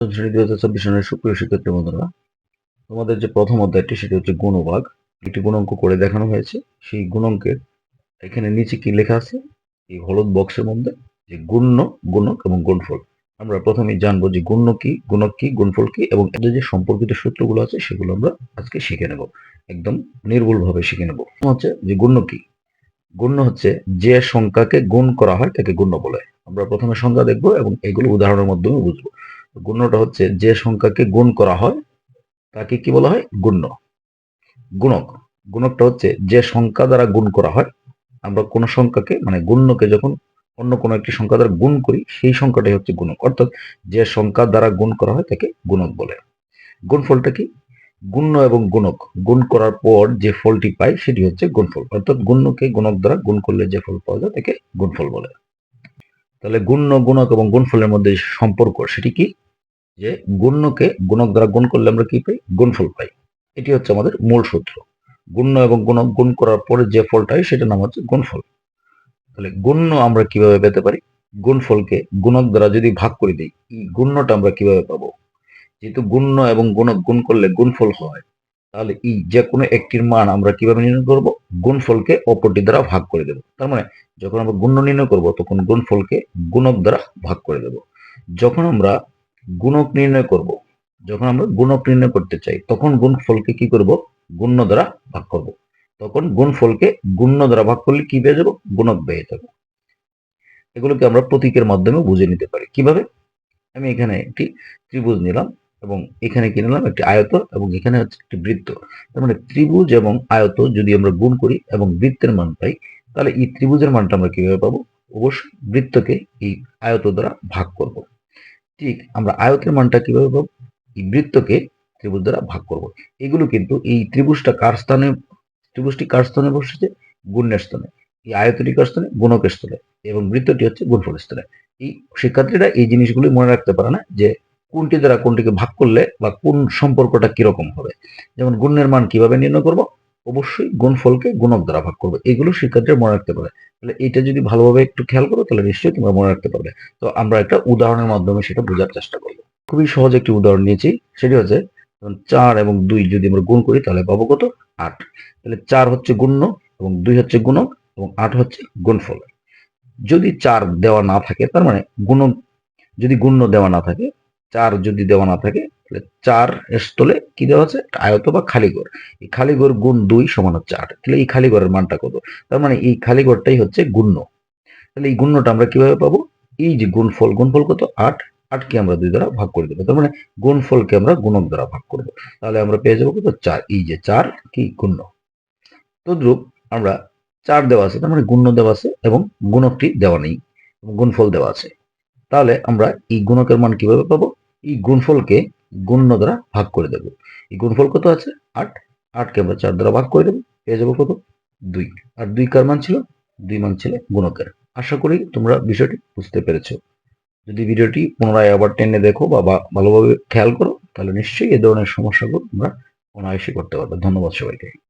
শ্রেণী 2024 সনের সুপ্রিয় শিক্ষার্থী বন্ধুরা, তোমাদের যে প্রথম অধ্যায়টি সেটি হচ্ছে গুণভাগ। একটি গুণাঙ্ক করে দেখানো হয়েছে। সেই গুণাঙ্কের এখানে নিচে কি লেখা আছে এই হলুদ বক্সের মধ্যে, যে গুণ্য, গুণক এবং গুণফল। আমরা প্রথমেই জানবো যে গুণ্য কি, গুণক কি, গুণফল কি এবং এদের যে সম্পর্কিত সূত্রগুলো আছে সেগুলো আমরা আজকে শিখে নেব, একদম নির্ভুলভাবে শিখে নেব। হচ্ছে যে গুণ্য কি। গুণ্য হচ্ছে যে সংখ্যাকে গুণ করা হয় তাকে গুণ্য বলে। আমরা প্রথমে সংখ্যা দেখব এবং এগুলো উদাহরণের মাধ্যমে বুঝবো। গুণ্যটা হচ্ছে যে সংখ্যাকে গুণ করা হয় তাকে কি বলা হয়? গুণ্য। গুণক, গুণকটা হচ্ছে যে সংখ্যা দ্বারা গুণ করা হয়। আমরা কোন সংখ্যাকে মানে গুণ্যকে যখন অন্য কোনো একটি সংখ্যা দ্বারা গুণ করি সেই সংখ্যাটাই হচ্ছে গুণক, অর্থাৎ যে সংখ্যা দ্বারা গুণ করা হয় তাকে গুণক বলে। গুণফলটা কি? গুণ্য এবং গুণক গুণ করার পর যে ফলটি পাই সেটি হচ্ছে গুণফল, অর্থাৎ গুণ্যকে গুণক দ্বারা গুণ করলে যে ফল পাওয়া যায় তাকে গুণফল বলে। তাহলে গুণ্য, গুণক এবং গুণফলের মধ্যে সম্পর্ক সেটি কি? যে গুণ্যকে গুণক দ্বারা গুণ করলে আমরা কি পাই? গুণফল পাই। এটি হচ্ছে আমাদের মূল সূত্র। গুণ্য এবং গুণক গুণ করার পরে যে ফলটা হয় সেটার নাম হচ্ছে গুণফল। তাহলে গুণ্য আমরা কিভাবে পেতে পারি? গুণফলকে গুণক দ্বারা যদি ভাগ করে দিই, এই গুণ্যটা আমরা কিভাবে পাবো? যেহেতু গুণ্য এবং গুণক গুণ করলে গুণফল হয়, তাহলে এই যে কোনো একটির মান আমরা কিভাবে নির্ণয় করব? গুণফলকে অপরটি দ্বারা ভাগ করে দেব। তার মানে যখন আমরা গুণ্য নির্ণয় করব তখন গুণফলকে গুণক দ্বারা ভাগ করে দেব। যখন আমরা গুণক নির্ণয় করব, যখন আমরা গুণক নির্ণয় করতে চাই তখন গুণফলকে কি করব? গুণ্য দ্বারা ভাগ করব। তখন গুণফলকে গুণ্য দ্বারা ভাগ করলে কি পেয়ে যাব? গুণক পেয়ে যাব। এগুলোকে আমরা প্রতীকের মাধ্যমে বুঝে নিতে পারি। কিভাবে? আমি এখানে একটি ত্রিভুজ নিলাম এবং এখানে কি নিলাম? একটি আয়ত এবং এখানে হচ্ছে একটি বৃত্ত। তার মানে ত্রিভুজ এবং আয়ত যদি আমরা গুণ করি এবং বৃত্তের মান পাই, তাহলে এই ত্রিভুজের মানটা আমরা কিভাবে পাবো? অবশ্যই বৃত্তকে এই আয়ত দ্বারা ভাগ করব। ঠিক আমরা আয়তের মানটা কিভাবে পাবো? এই বৃত্তকে ত্রিভুজ দ্বারা ভাগ করব। এগুলো কিন্তু এই ত্রিভুজটা কার স্থানে, ত্রিভুজটি কার স্থানে বসেছে? গুণ্যের স্থানে। এই আয়তটি কার স্থানে? গুণকের স্থানে। এবং বৃত্তটি হচ্ছে গুণফলের স্থানে। এই শিক্ষার্থীরা এই জিনিসগুলি মনে রাখতে পারে না যে কোনটি দ্বারা কোনটিকে ভাগ করলে বা কোন সম্পর্কটা কিরকম হবে। যেমন গুণের মান কিভাবে নির্ণয় করব? অবশ্যই গুণফলকে গুণক দ্বারা ভাগ করবো। এগুলো শিক্ষার্থীরা মনে রাখতে পারে। তাহলে এটা যদি ভালোভাবে একটু খেয়াল করো তাহলে নিশ্চয়ই তোমরা মনে রাখতে পারবে। তো আমরা একটা উদাহরণের মাধ্যমে সেটা বোঝার চেষ্টা করব। খুবই সহজ একটি উদাহরণ নিয়েছি, সেটি হচ্ছে 4 এবং 2 যদি আমরা গুণ করি তাহলে পাবো কত? 8। তাহলে 4 হচ্ছে গুণ্য এবং 2 হচ্ছে গুণক এবং 8 হচ্ছে গুণফল। যদি 4 দেওয়া না থাকে, তার মানে গুণক যদি গুণ্য দেওয়া না থাকে, 4 যদি দেওয়া না থাকে, তাহলে 4 এর স্থলে কি দেওয়া আছে? আয়ত বা খালি ঘর। এই খালি ঘর গুণ 2 সমান হচ্ছে 8। তাহলে এই খালি ঘরের মানটা কত? তার মানে এই খালি ঘরটাই হচ্ছে গুণ্য। তাহলে এই গুণ্যটা আমরা কিভাবে পাবো? এই যে গুণফল, গুণফল কত? 8। 8 কে আমরা 2 দ্বারা ভাগ করে দেবো। তার মানে গুণফলকে আমরা গুণক দ্বারা ভাগ করব। তাহলে আমরা পেয়ে যাবো কত? 4। এই যে 4 কি গুণ্য। তদ্রূপ আমরা 4 দেওয়া আছে, তার মানে গুণ্য দেওয়া আছে এবং গুণকটি দেওয়া নেই এবং গুণফল দেওয়া আছে। তাহলে আমরা এই গুণকের মান কিভাবে পাবো? এই গুণফলকে গুণ্য দ্বারা ভাগ করে দেব। এই গুণফল কত আছে? 8। 8 কে আমরা 4 দ্বারা ভাগ করে দেবো, পেয়ে যাবো কত? 2। আর 2 কার মান ছিল? 2 মান ছিল গুণকের। আশা করি তোমরা বিষয়টি বুঝতে পেরেছো। যদি ভিডিওটি পুনরায় আবার টেনে দেখো বা ভালোভাবে খেয়াল করো তাহলে নিশ্চয়ই এ ধরনের সমস্যাগুলো তোমরা অনায়াসে করতে পারবে। ধন্যবাদ সবাইকে।